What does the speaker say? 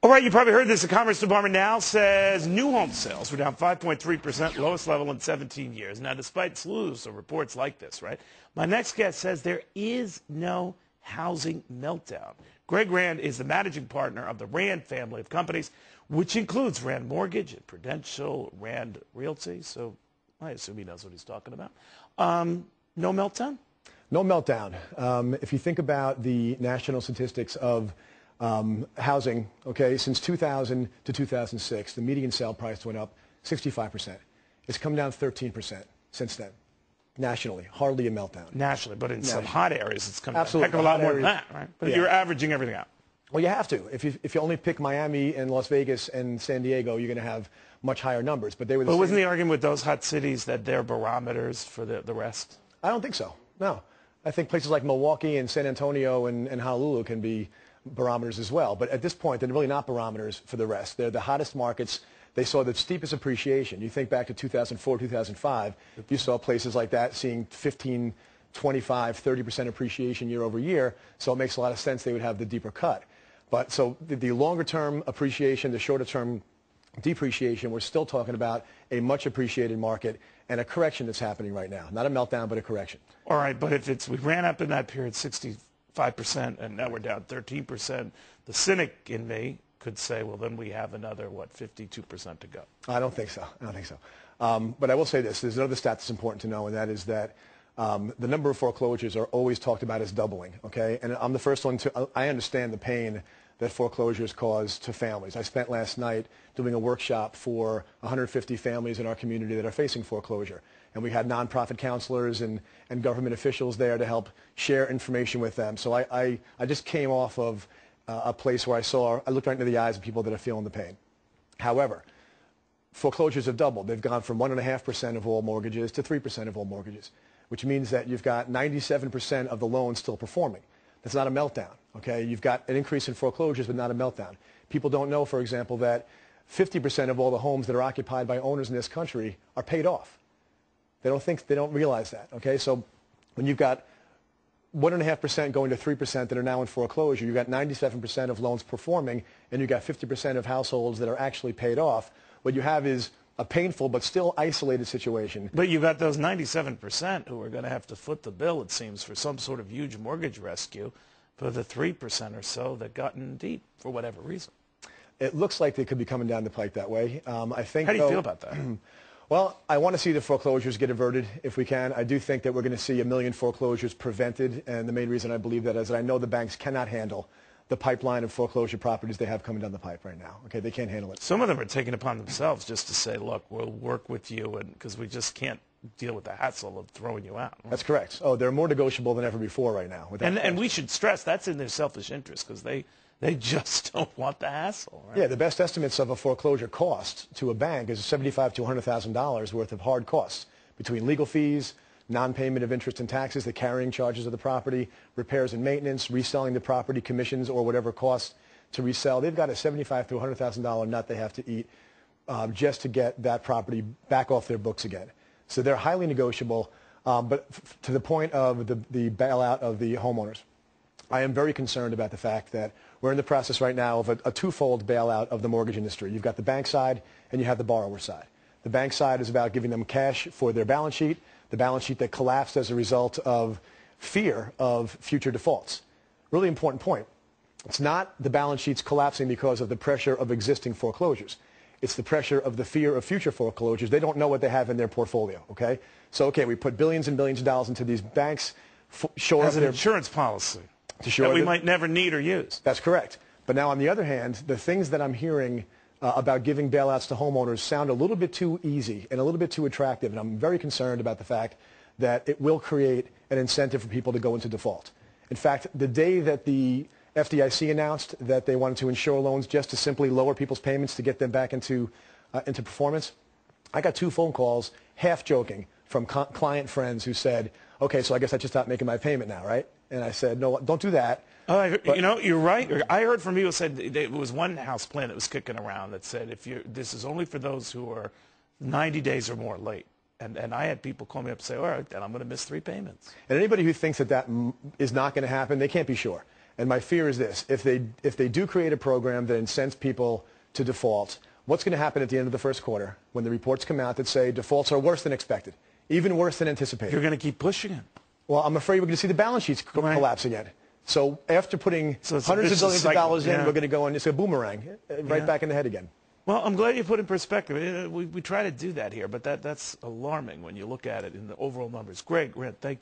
All right, you probably heard this. The Commerce Department now says new home sales were down 5.3%, lowest level in 17 years. Now, despite slews of reports like this, right, my next guest says there is no housing meltdown. Greg Rand is the managing partner of the Rand family of companies, which includes Rand Mortgage and Prudential, Rand Realty. So I assume he knows what he's talking about. No meltdown? No meltdown. If you think about the national statistics of housing, okay, since 2000 to 2006, the median sale price went up 65%. It's come down 13% since then, nationally. Hardly a meltdown. Nationally, but in some hot areas, it's come down Absolutely. a heck of a lot more than that, right? But you're averaging everything out. Well, you have to. If you only pick Miami and Las Vegas and San Diego, you're going to have much higher numbers. But they were. But wasn't the argument with those hot cities that they're barometers for the rest? I don't think so. No. I think places like Milwaukee and San Antonio and Honolulu can be barometers as well. But at this point, they're really not barometers for the rest. They're the hottest markets. They saw the steepest appreciation. You think back to 2004, 2005, you saw places like that seeing 15, 25, 30% appreciation year over year. So it makes a lot of sense they would have the deeper cut. But so the longer-term appreciation, the shorter-term depreciation, we're still talking about a much appreciated market and a correction that's happening right now. Not a meltdown, but a correction. All right, but if we ran up in that period 65% and now we're down 13%, the cynic in me could say, well, then we have another, 52% to go. I don't think so. I don't think so. But I will say this. There's another stat that's important to know, and that is that the number of foreclosures are always talked about as doubling, okay? And I'm the first one to, I understand the pain that foreclosures cause to families. I spent last night doing a workshop for 150 families in our community that are facing foreclosure. And we had nonprofit counselors and government officials there to help share information with them. So I just came off of a place where I looked right into the eyes of people that are feeling the pain. However, foreclosures have doubled. They've gone from 1.5% of all mortgages to 3% of all mortgages, which means that you've got 97% of the loans still performing. That's not a meltdown, okay? You've got an increase in foreclosures, but not a meltdown. People don't know, for example, that 50% of all the homes that are occupied by owners in this country are paid off. They don't realize that, okay? So when you've got 1.5% going to 3% that are now in foreclosure, you've got 97% of loans performing, and you've got 50% of households that are actually paid off. What you have is a painful but still isolated situation. But you've got those 97% who are going to have to foot the bill, it seems, for some sort of huge mortgage rescue for the 3% or so that got in deep for whatever reason. It looks like they could be coming down the pike that way. I think. How do you feel about that? Well, I want to see the foreclosures get averted if we can. I do think that we're going to see 1 million foreclosures prevented, and the main reason I believe that is that I know the banks cannot handle the pipeline of foreclosure properties they have coming down the pipe right now. Okay, they can't handle it. Some of them are taking it upon themselves just to say, look, we'll work with you, and because we just can't deal with the hassle of throwing you out. That's correct. Oh, they're more negotiable than ever before right now. And we should stress that's in their selfish interest because they just don't want the hassle. Right? Yeah, the best estimates of a foreclosure cost to a bank is $75,000 to $100,000 worth of hard costs between legal fees, non-payment of interest and taxes, the carrying charges of the property, repairs and maintenance, reselling the property, commissions, or whatever costs to resell. They've got a $75,000 to $100,000 nut they have to eat just to get that property back off their books again. So they're highly negotiable. But to the point of the bailout of the homeowners, I am very concerned about the fact that we're in the process right now of a twofold bailout of the mortgage industry. You've got the bank side and you have the borrower side. The bank side is about giving them cash for their balance sheet, the balance sheet that collapsed as a result of fear of future defaults. Really important point. It's not the balance sheets collapsing because of the pressure of existing foreclosures. It's the pressure of the fear of future foreclosures. They don't know what they have in their portfolio, okay? So, okay, we put billions and billions of dollars into these banks. As an insurance policy that we might never need or use. That's correct. But now, on the other hand, the things that I'm hearing about giving bailouts to homeowners sound a little bit too easy and a little bit too attractive, and I'm very concerned about the fact that it will create an incentive for people to go into default. In fact, the day that the FDIC announced that they wanted to insure loans just to simply lower people's payments to get them back into performance, I got 2 phone calls, half joking, from client friends who said, okay, so I guess I just stopped making my payment now, right? And I said, no, don't do that. You know, you're right. I heard from people who said it was one house plan that was kicking around that said, this is only for those who are 90 days or more late. And I had people call me up and say, all right, then I'm going to miss 3 payments. And anybody who thinks that is not going to happen, they can't be sure. And my fear is this: if they do create a program that incents people to default, what's going to happen at the end of the first quarter when the reports come out that say defaults are worse than expected, even worse than anticipated? You're going to keep pushing it. Well, I'm afraid we're going to see the balance sheets collapse again. So after putting hundreds of billions of dollars in, we're going to go and it's a boomerang right back in the head again. Well, I'm glad you put in perspective. We try to do that here, but that's alarming when you look at it in the overall numbers. Greg, Rand, thank you.